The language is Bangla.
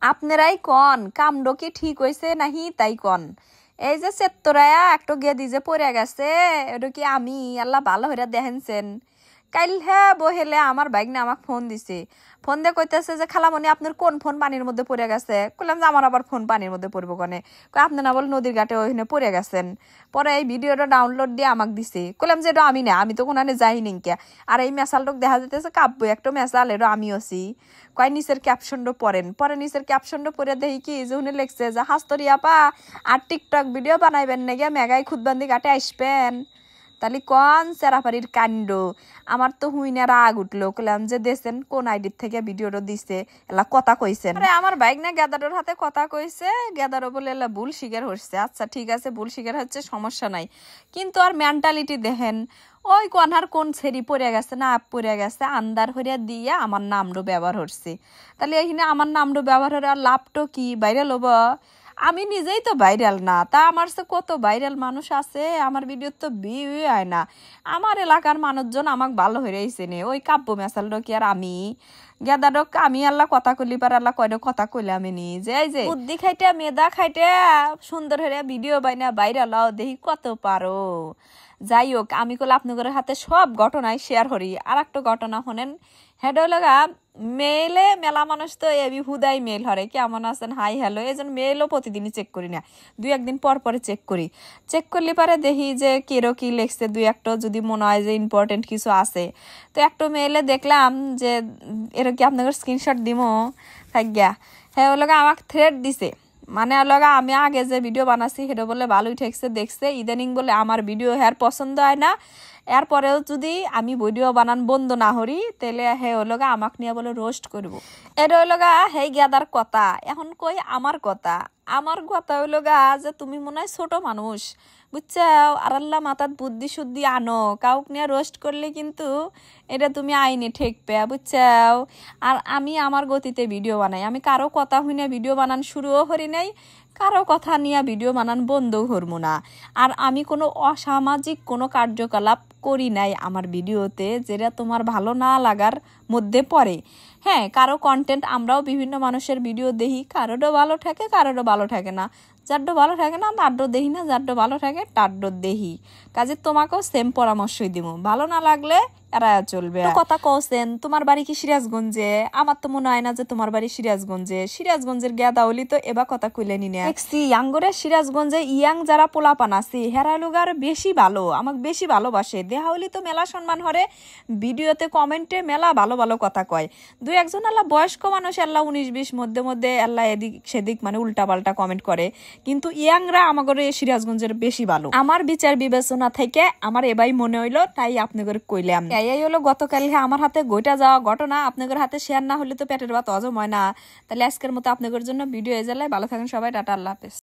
আপনারাই কন কামড় কি ঠিক হয়েছে নাহি তাই কন। এই যে চেত্তরায়া একটু গেদি যে পড়ে গেছে এটা কি আমি আল্লাহ ভালো হইরা দেখেনছেন। কাইল হ্যাঁ বহেলে আমার বাইক না আমাকে ফোন দিছে, ফোন দিয়ে কইতেছে যে খালামণি আপনার কোন ফোন পানির মধ্যে পড়ে গেছে। কইলাম যে আমার আবার ফোন পানির মধ্যে পড়বো কনে। কই আপনি না বল নদীর ঘাটে ওইখানে পড়ে গেছেন। পরে এই ভিডিওটা ডাউনলোড দিয়ে আমাকে দিছে। কইলাম যে এটা আমি না, আমি তো কোনানে যাই নিকে। আর এই মেসালটক দেখা যেতেছে কাব্য একটা মেসাল, এটা আমি আছি। কয় নিচের ক্যাপশনটা পড়েন, পরে নিচের ক্যাপশনটা পড়ে দেখি কি যে উনি লিখছে যে হাস্তরি আপা আর টিকটক ভিডিও বানাইবেন নাকি মেঘাই খুদবান্দি ঘাটে আসবেন। তাহলে কন চেরাপাড়ির কাণ্ড। আমার তো হুইনা রাগ উঠলো। কইলাম যে দেখছেন কোন আইডির থেকে ভিডিওটা দিছে, এলা কথা কইছেন। আরে আমার বাইক না গেদারোর হাতে কথা কইছে, গেদারো বলে এলা ভুল স্বীকার হচ্ছে। আচ্ছা ঠিক আছে, ভুল স্বীকার হচ্ছে, সমস্যা নাই। কিন্তু আর মেন্টালিটি দেখেন, ওই কনহার কোন ছেড়ি পড়ে গেছে না পড়ে গেছে আন্দার হইয়া দিয়ে আমার নামটা ব্যবহার হচ্ছে। তাহলে এইখানে আমার নামটা ব্যবহার হলে আর লাভটা কি? ভাইরাল হব? আমি নিজেই তো ভাইরাল না, তা আমার সে কত ভাইরাল মানুষ আছে, আমার ভিডিও তো ভিউ হয় না। আমার এলাকার মানুষজন আমাকে ভালো হইয়াছে নে। ওই কাব্য মেসাল কি আর আমি গেদাডক আমি আল্লাহ কথা কইলি পার আল্লাহ কয়টা কথা কইলে আমি নি যে এই যে বুদ্ধি খাইতে মেধা খাইতে সুন্দর হইয়া ভিডিও বাইনা ভাইরাল দেখি কত পারো। যাই হোক, আমি কইলে আপনাদের হাতে সব ঘটনাই শেয়ার করি। আর একটা ঘটনা শোনেন, হেডো লগা মেইলে মেলা মানুষ তো এবি হুদাই মেইল হরে কেমন আছেন হাই হ্যালো, এই জন্য মেইলও প্রতিদিনই চেক করি না, দুই একদিন পর পরে চেক করি। চেক করলে পারে দেখি যে কেরো কি লেখছে, দুই একটা যদি মনে হয় যে ইম্পর্টেন্ট কিছু আছে। তো একটা মেইলে দেখলাম যে এরকম কি আপনাদের স্ক্রিনশট দিমো থাকগা। হ্যাঁ ও লগা আমাকে থ্রেড দিছে, মানে লগা আমি আগে যে ভিডিও বানাচ্ছি সেটা বলে ভালোই ঠেকছে দেখছে, ইদানিং বলে আমার ভিডিও হ্যার পছন্দ হয় না। এরপরেও যদি আমি ভিডিও বানান বন্ধ না হরি তাহলে হে ওলগা আমাকে নিয়ে বলে রোস্ট করবো। এটা হইলগা হে গেদার কথা। এখন কই আমার কথা, আমার কথা হইলগা যে তুমি মনে হয় ছোট মানুষ বুঝছাও, আর আল্লাহ মাথার বুদ্ধি শুদ্ধি আনো, কাউকে নিয়ে রোস্ট করলে কিন্তু এটা তুমি আইনে ঠেকবে বুঝছাও। আর আমি আমার গতিতে ভিডিও বানাই, আমি কারো কথা শুনে ভিডিও বানান শুরুও করি নাই, কারো কথা নিয়ে ভিডিও বানান বন্ধও করবো না। আর আমি কোনো অসামাজিক কোনো কার্যকলাপ করি নাই আমার ভিডিওতে যেটা তোমার ভালো না লাগার মধ্যে পড়ে। হ্যাঁ, কারো কন্টেন্ট আমরাও বিভিন্ন মানুষের ভিডিও দেখি, কারোরও ভালো থাকে কারোরও ভালো থাকে না, যারডো ভালো থাকে না তারডো দেখি না, যারডো ভালো থাকে তারডো দেখি। কাজে তোমাকেও সেম পরামর্শই দিব, ভালো না লাগলে এরা চলবে। কথা কওছেন তোমার বাড়ি কি সিরাজগঞ্জে, আমার তো মনে হয় না যে তোমার বাড়ি সিরাজগঞ্জে। সিরাজগঞ্জের গেদাউলি তো এবার কথা কইলে নি না দেখছি। ইয়াঙ্গরে সিরাজগঞ্জে ইয়াং যারা পোলাপান আছে হেরা লোগার বেশি ভালো, আমাকে বেশি ভালোবাসে। দেহাউলি তো মেলা সম্মান হরে, ভিডিওতে কমেন্টে মেলা ভালো ভালো কথা কয়। দুই একজন আল্লাহ বয়স্ক মানুষ আল্লাহ 19-20 মধ্যে মধ্যে আল্লাহ এদিক সেদিক মানে উল্টা পাল্টা কমেন্ট করে, কিন্তু ইয়াংরা আমাগরে সিরাজগঞ্জের বেশি ভালো। আমার বিচার বিবেচনা থেকে আমার এবাই মনে হইলো, তাই আপনাদের কইলাম। এই হলো গতকাল আমার হাতে গইটা যাওয়া ঘটনা, আপনাদের হাতে শেয়ার না হলে তো পেটের ভাত হজম হয় না। তাহলে আজকের মতো আপনাদের জন্য ভিডিও এ জালে ভালো থাকেন সবাই, টাটা, আল্লাহ হাফেজ।